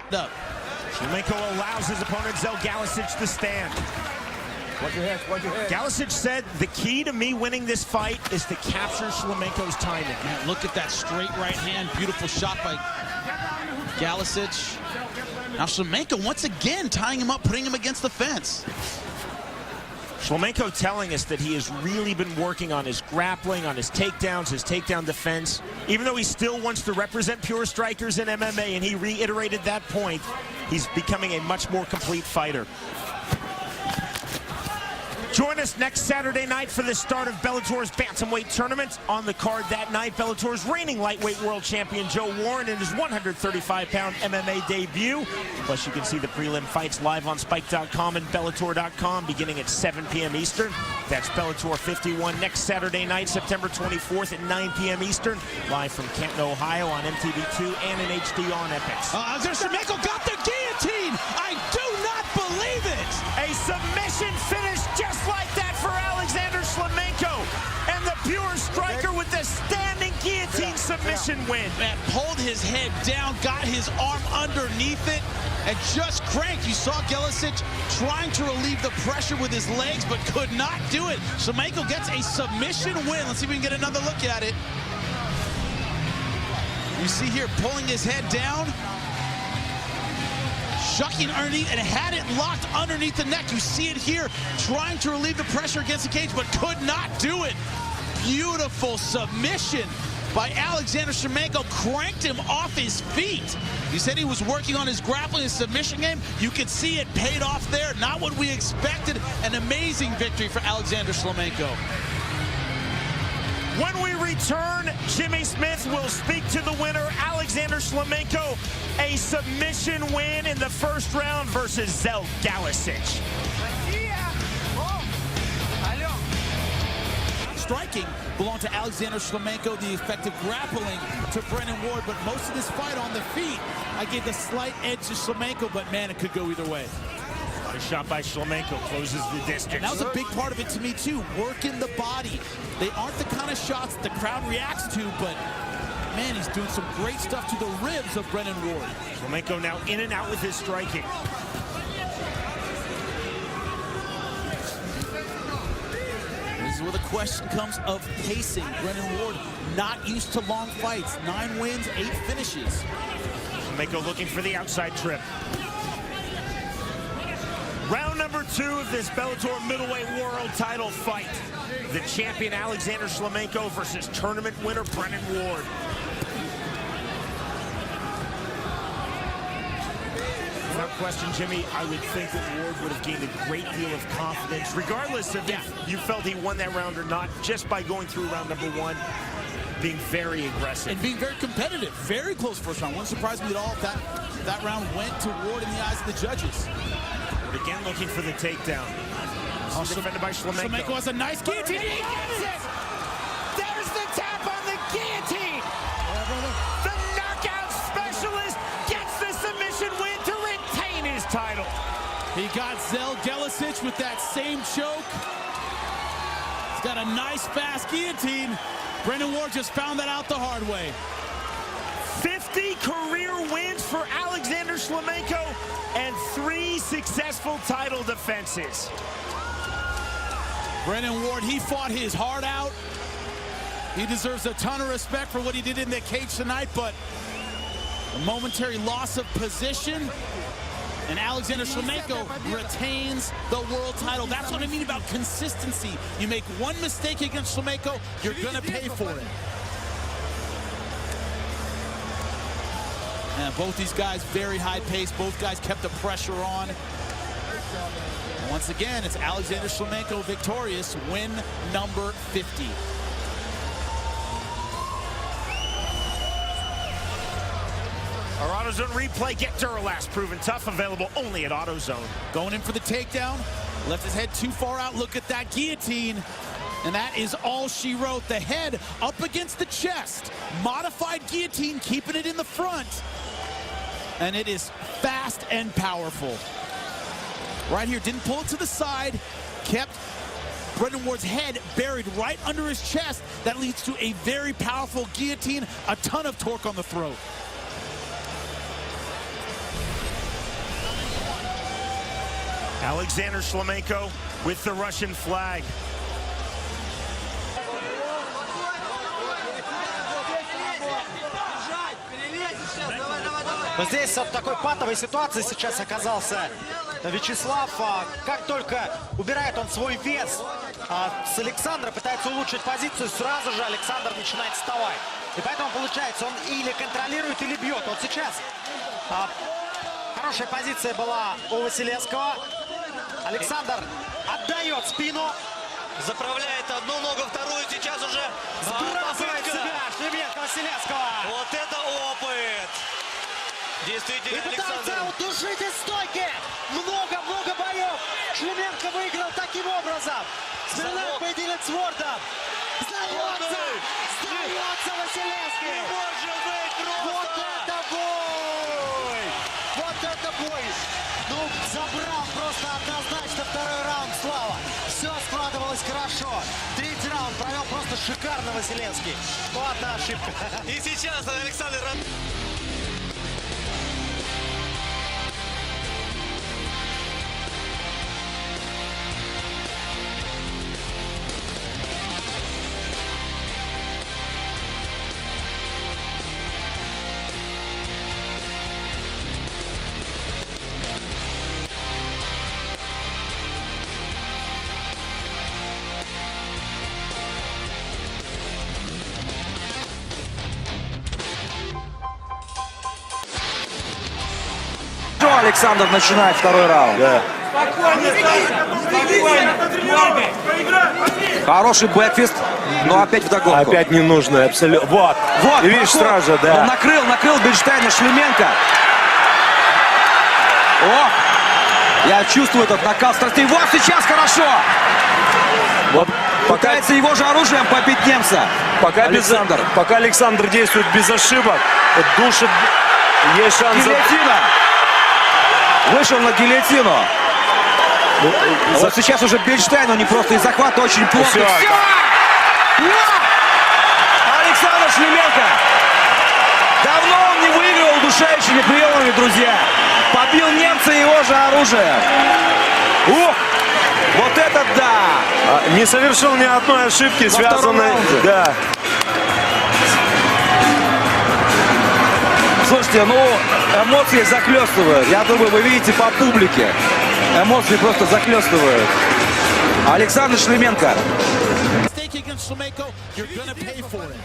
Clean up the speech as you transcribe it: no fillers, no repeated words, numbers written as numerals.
locked up. Шлеменко allows his opponent Zel Galicic to stand. Watch your head. Galicic said, the key to me winning this fight is to capture Шлеменko's timing. Man, look at that straight right hand. Beautiful shot by Galicic. Now Шлеменко once again tying him up, putting him against the fence. Шлеменko telling us that he has really been working on his grappling, on his takedowns, his takedown defense. Even though he still wants to represent pure strikers in MMA, and he reiterated that point, he's becoming a much more complete fighter. Join us next Saturday night for the start of Bellator's bantamweight tournament. On the card that night, Bellator's reigning lightweight world champion Joe Warren in his 135-pound MMA debut. Plus, you can see the prelim fights live on Spike.com and Bellator.com beginning at 7 p.m. Eastern. That's Bellator 51 next Saturday night, September 24th at 9 p.m. Eastern. Live from Canton, Ohio on MTV2 and in HD on Epix. Шлеменко got the guillotine! I do not believe it! A submission finish just like that for Alexandra Шлеменko. And the pure striker with the standing guillotine submission win. Man, pulled his head down, got his arm underneath it, and just cranked. You saw Galicic trying to relieve the pressure with his legs, but could not do it. Шлеменko gets a submission win. Let's see if we can get another look at it. You see here, pulling his head down, shucking underneath, and had it locked underneath the neck. You see it here, trying to relieve the pressure against the cage, but could not do it. Beautiful submission by Alexandra Шлеменko, cranked him off his feet. He said he was working on his grappling and submission game. You could see it paid off there. Not what we expected. An amazing victory for Alexandra Шлеменko. When we return, Jimmy Smith will speak to the winner, Alexandra Шлеменko, a submission win in the first round versus Zel Galicic. Striking belonged to Alexandra Шлеменko, the effective grappling to Brennan Ward, but most of this fight on the feet, I gave the slight edge to Шлеменko, but man, it could go either way. A shot by Шлеменko closes the distance. And that was a big part of it to me too, working the body. They aren't the kind of shots that the crowd reacts to, but man, he's doing some great stuff to the ribs of Brennan Ward. Шлеменko now in and out with his striking. This is where the question comes of pacing. Brennan Ward not used to long fights. 9 wins, 8 finishes. Шлеменko looking for the outside trip. Round number 2 of this Bellator middleweight world title fight. The champion Alexandra Шлеменko versus tournament winner Brennan Ward. Without question, Jimmy, I would think that Ward would have gained a great deal of confidence, regardless of if you felt he won that round or not, just by going through round number 1, being very aggressive. And being very competitive. Very close first round. Wouldn't surprise me at all if that round went to Ward in the eyes of the judges. Ward again looking for the takedown. Defended by Шлеменko. Шлеменko has a nice guillotine. He gets it! There's the tap on the guillotine! The knockout specialist gets the submission win to retain his title. He got Zel Galicic with that same choke. He's got a nice fast guillotine. Brennan Ward just found that out the hard way. 50 career wins for Alexandra Шлеменko and 3 successful title defenses. Brennan Ward, he fought his heart out. He deserves a ton of respect for what he did in the cage tonight, but a momentary loss of position, and Alexandra Шлеменko retains the world title. That's what I mean about consistency. You make one mistake against Шлеменko, you're gonna pay for it. And both these guys very high pace. Both guys kept the pressure on. And once again, it's Alexandra Шлеменko victorious, win number 50. Our AutoZone replay, get Duralast, proven tough, available only at AutoZone. Going in for the takedown, left his head too far out. Look at that guillotine. And that is all she wrote. The head up against the chest. Modified guillotine, keeping it in the front. And it is fast and powerful. Right here, didn't pull it to the side. Kept Brennan Ward's head buried right under his chest. That leads to a very powerful guillotine. A ton of torque on the throat. Alexandra Шлеменко with the Russian flag. Здесь вот такой патовой ситуации сейчас оказался Вячеслав. Как только убирает он свой вес с Александра, пытается улучшить позицию, сразу же Александр начинает вставать. И поэтому получается, он или контролирует, или бьет. Вот сейчас хорошая позиция была у Василевского. Александр отдает спину. Заправляет одну ногу, вторую, сейчас уже Сбрасывает себя Шлеменко Василевского. Вот это опыт! Действительно, И пытается Александр. удушить из стойки. Много-много боев. Шлеменко выиграл таким образом. Вспоминает поединок с Вордом. Сдается! Сдается Василевский! Может быть, Вот просто! это бой! Вот это бой! Ну, забрал просто однозначно второй раунд Слава. Все складывалось хорошо. Третий раунд провел просто шикарно Василевский. Ну, одна ошибка. И сейчас Александр... Александр начинает второй раунд. Да. Хороший бэкфист, но опять вдогонку. Опять не нужно, абсолютно. Вот, и видишь, сразу же, да. Он накрыл Бельштейна Шлеменко. О, я чувствую этот накал страстей. Вот сейчас хорошо. Вот, Пытается его же оружием побить немца. пока Александр действует без ошибок, душит, есть шанс. Гильотина. Вышел на гильотину. Вот сейчас уже Бельштейн, он не просто и захват очень плохо. Все. Александр Шлеменко. Давно он не выигрывал удушающими приемами, друзья. Побил немца и его же оружие. Ух, вот это да! Не совершил ни одной ошибки, связанной... Да. Слушайте, ну, эмоции захлестывают. Я думаю, вы видите по публике. Эмоции просто захлестывают. Александр Шлеменко. Mistake against Шлеменко, you're gonna pay for it.